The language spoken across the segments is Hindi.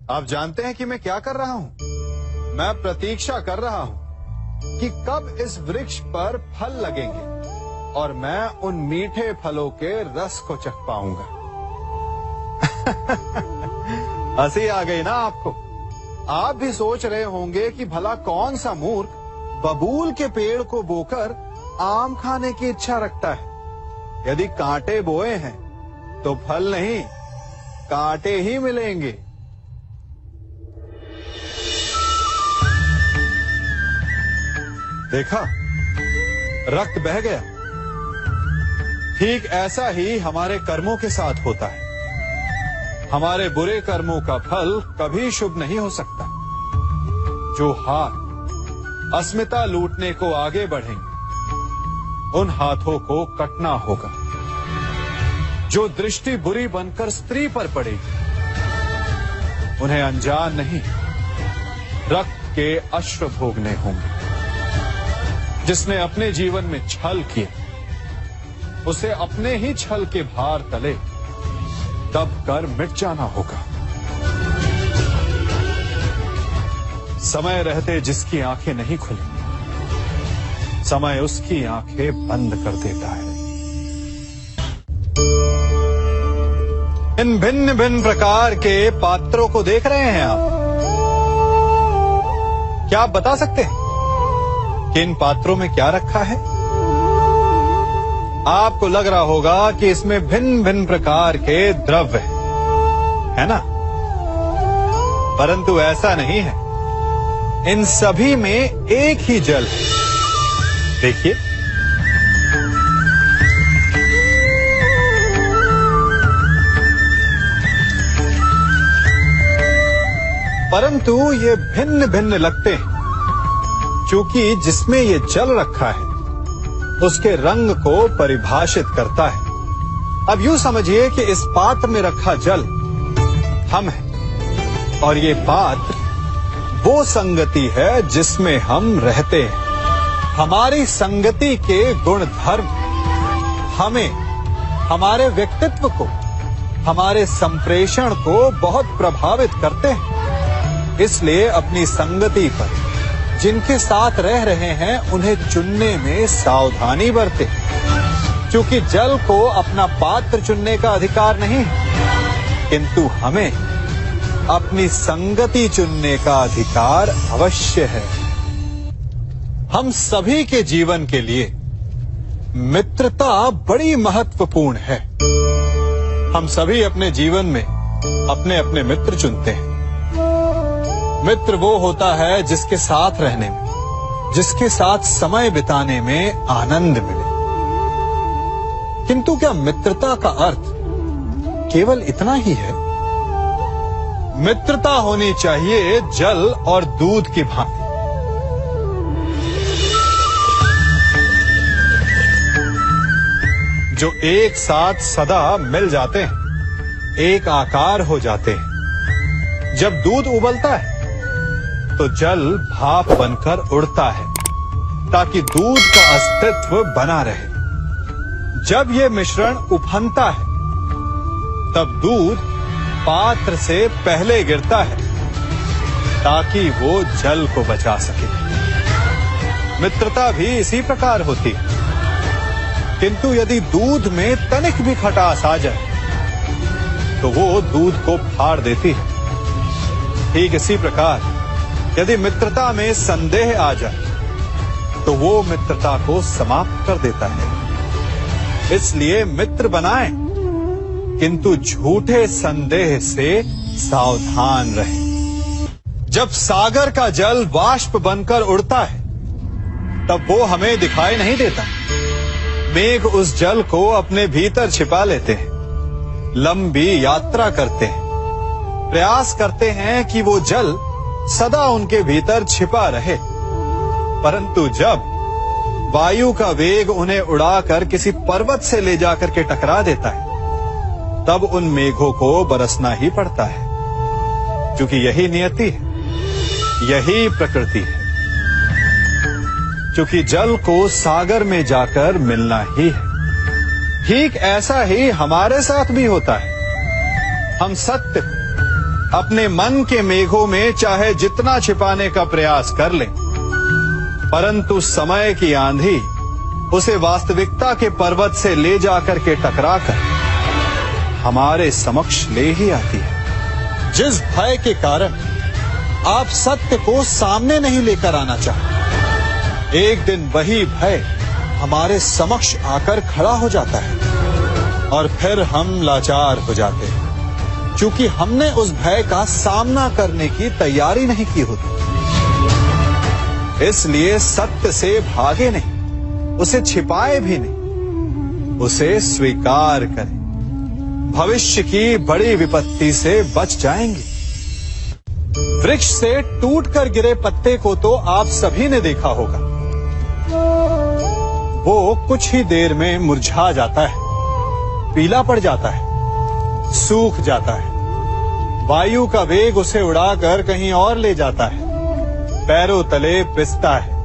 आप जानते हैं कि मैं क्या कर रहा हूं? मैं प्रतीक्षा कर रहा हूं कि कब इस वृक्ष पर फल लगेंगे और मैं उन मीठे फलों के रस को चख पाऊंगा। हंसी आ गई ना आपको? आप भी सोच रहे होंगे कि भला कौन सा मूर्ख बबूल के पेड़ को बोकर आम खाने की इच्छा रखता है। यदि कांटे बोए हैं तो फल नहीं, कांटे ही मिलेंगे। देखा, रक्त बह गया। ठीक ऐसा ही हमारे कर्मों के साथ होता है। हमारे बुरे कर्मों का फल कभी शुभ नहीं हो सकता। जो हाथ अस्मिता लूटने को आगे बढ़ेंगे, उन हाथों को कटना होगा। जो दृष्टि बुरी बनकर स्त्री पर पड़ेगी, उन्हें अनजान नहीं, रक्त के अश्रु भोगने होंगे। जिसने अपने जीवन में छल किया, उसे अपने ही छल के भार तले दब कर मिट जाना होगा। समय रहते जिसकी आंखें नहीं खुली, समय उसकी आंखें बंद कर देता है। इन भिन्न भिन्न प्रकार के पात्रों को देख रहे हैं आप? क्या आप बता सकते हैं कि इन पात्रों में क्या रखा है? आपको लग रहा होगा कि इसमें भिन्न भिन्न प्रकार के द्रव्य है ना? परंतु ऐसा नहीं है। इन सभी में एक ही जल है। देखिए, परंतु ये भिन्न भिन्न लगते हैं, क्योंकि जिसमें ये जल रखा है उसके रंग को परिभाषित करता है। अब यूं समझिए कि इस पात्र में रखा जल हम हैं और ये पात्र वो संगति है जिसमें हम रहते हैं। हमारी संगति के गुण धर्म हमें, हमारे व्यक्तित्व को, हमारे संप्रेषण को बहुत प्रभावित करते हैं। इसलिए अपनी संगति पर जिनके साथ रह रहे हैं उन्हें चुनने में सावधानी बरतें, क्योंकि जल को अपना पात्र चुनने का अधिकार नहीं, किंतु हमें अपनी संगति चुनने का अधिकार अवश्य है। हम सभी के जीवन के लिए मित्रता बड़ी महत्वपूर्ण है। हम सभी अपने जीवन में अपने अपने मित्र चुनते हैं। मित्र वो होता है जिसके साथ रहने में, जिसके साथ समय बिताने में आनंद मिले। किंतु क्या मित्रता का अर्थ केवल इतना ही है? मित्रता होनी चाहिए जल और दूध की भांति। जो एक साथ सदा मिल जाते हैं, एक आकार हो जाते हैं। जब दूध उबलता है तो जल भाप बनकर उड़ता है ताकि दूध का अस्तित्व बना रहे। जब यह मिश्रण उफनता है तब दूध पात्र से पहले गिरता है ताकि वो जल को बचा सके। मित्रता भी इसी प्रकार होती है, किंतु यदि दूध में तनिक भी खटास आ जाए तो वो दूध को फाड़ देती है। ठीक इसी प्रकार यदि मित्रता में संदेह आ जाए तो वो मित्रता को समाप्त कर देता है। इसलिए मित्र बनाएं, किंतु झूठे संदेह से सावधान रहें। जब सागर का जल वाष्प बनकर उड़ता है तब वो हमें दिखाई नहीं देता। मेघ उस जल को अपने भीतर छिपा लेते हैं, लंबी यात्रा करते हैं, प्रयास करते हैं कि वो जल सदा उनके भीतर छिपा रहे। परंतु जब वायु का वेग उन्हें उड़ाकर किसी पर्वत से ले जाकर के टकरा देता है तब उन मेघों को बरसना ही पड़ता है, क्योंकि यही नियति है, यही प्रकृति है। क्योंकि जल को सागर में जाकर मिलना ही है। ठीक ऐसा ही हमारे साथ भी होता है। हम सत्य अपने मन के मेघों में चाहे जितना छिपाने का प्रयास कर ले, परंतु समय की आंधी उसे वास्तविकता के पर्वत से ले जाकर के टकराकर हमारे समक्ष ले ही आती है। जिस भय के कारण आप सत्य को सामने नहीं लेकर आना चाहते, एक दिन वही भय हमारे समक्ष आकर खड़ा हो जाता है और फिर हम लाचार हो जाते हैं, क्योंकि हमने उस भय का सामना करने की तैयारी नहीं की होती। इसलिए सत्य से भागे नहीं, उसे छिपाए भी नहीं, उसे स्वीकार करें। भविष्य की बड़ी विपत्ति से बच जाएंगे। वृक्ष से टूटकर गिरे पत्ते को तो आप सभी ने देखा होगा। वो कुछ ही देर में मुरझा जाता है, पीला पड़ जाता है, सूख जाता है। वायु का वेग उसे उड़ाकर कहीं और ले जाता है, पैरों तले पिसता है,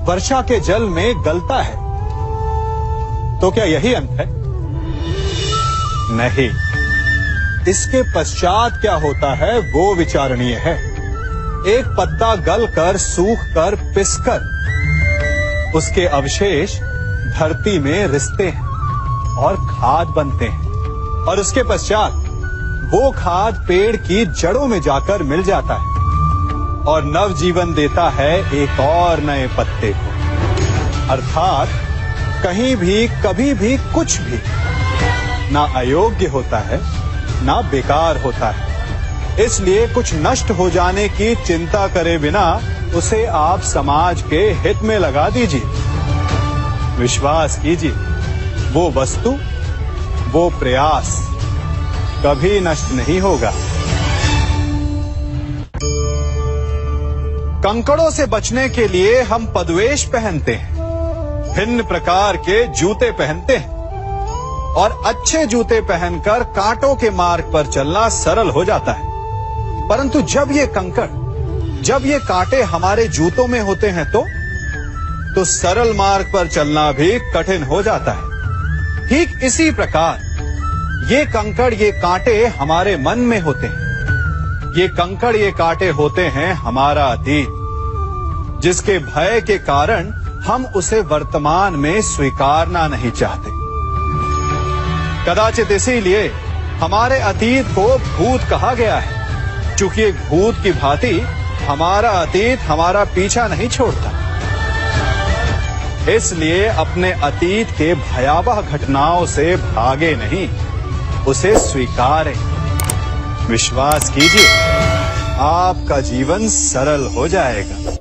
वर्षा के जल में गलता है। तो क्या यही अंत है? नहीं। इसके पश्चात क्या होता है वो विचारणीय है। एक पत्ता गलकर, सूखकर, पिसकर उसके अवशेष धरती में रिसते हैं और खाद बनते हैं, और उसके पश्चात वो खाद पेड़ की जड़ों में जाकर मिल जाता है और नव जीवन देता है एक और नए पत्ते को। अर्थात कहीं भी, कभी भी, कुछ भी ना अयोग्य होता है, ना बेकार होता है। इसलिए कुछ नष्ट हो जाने की चिंता करे बिना उसे आप समाज के हित में लगा दीजिए। विश्वास कीजिए, वो वस्तु, वो प्रयास कभी नष्ट नहीं होगा। कंकड़ों से बचने के लिए हम पदवेश पहनते हैं, भिन्न प्रकार के जूते पहनते हैं, और अच्छे जूते पहनकर कांटों के मार्ग पर चलना सरल हो जाता है। परंतु जब ये कंकड़, जब ये कांटे हमारे जूतों में होते हैं तो सरल मार्ग पर चलना भी कठिन हो जाता है। ठीक इसी प्रकार ये कंकड़, ये कांटे हमारे मन में होते हैं। ये कंकड़, ये कांटे होते हैं हमारा अतीत, जिसके भय के कारण हम उसे वर्तमान में स्वीकारना नहीं चाहते। कदाचित इसीलिए हमारे अतीत को भूत कहा गया है, क्योंकि एक भूत की भांति हमारा अतीत हमारा पीछा नहीं छोड़ता। इसलिए अपने अतीत के भयावह घटनाओं से भागे नहीं, उसे स्वीकारें। विश्वास कीजिए, आपका जीवन सरल हो जाएगा।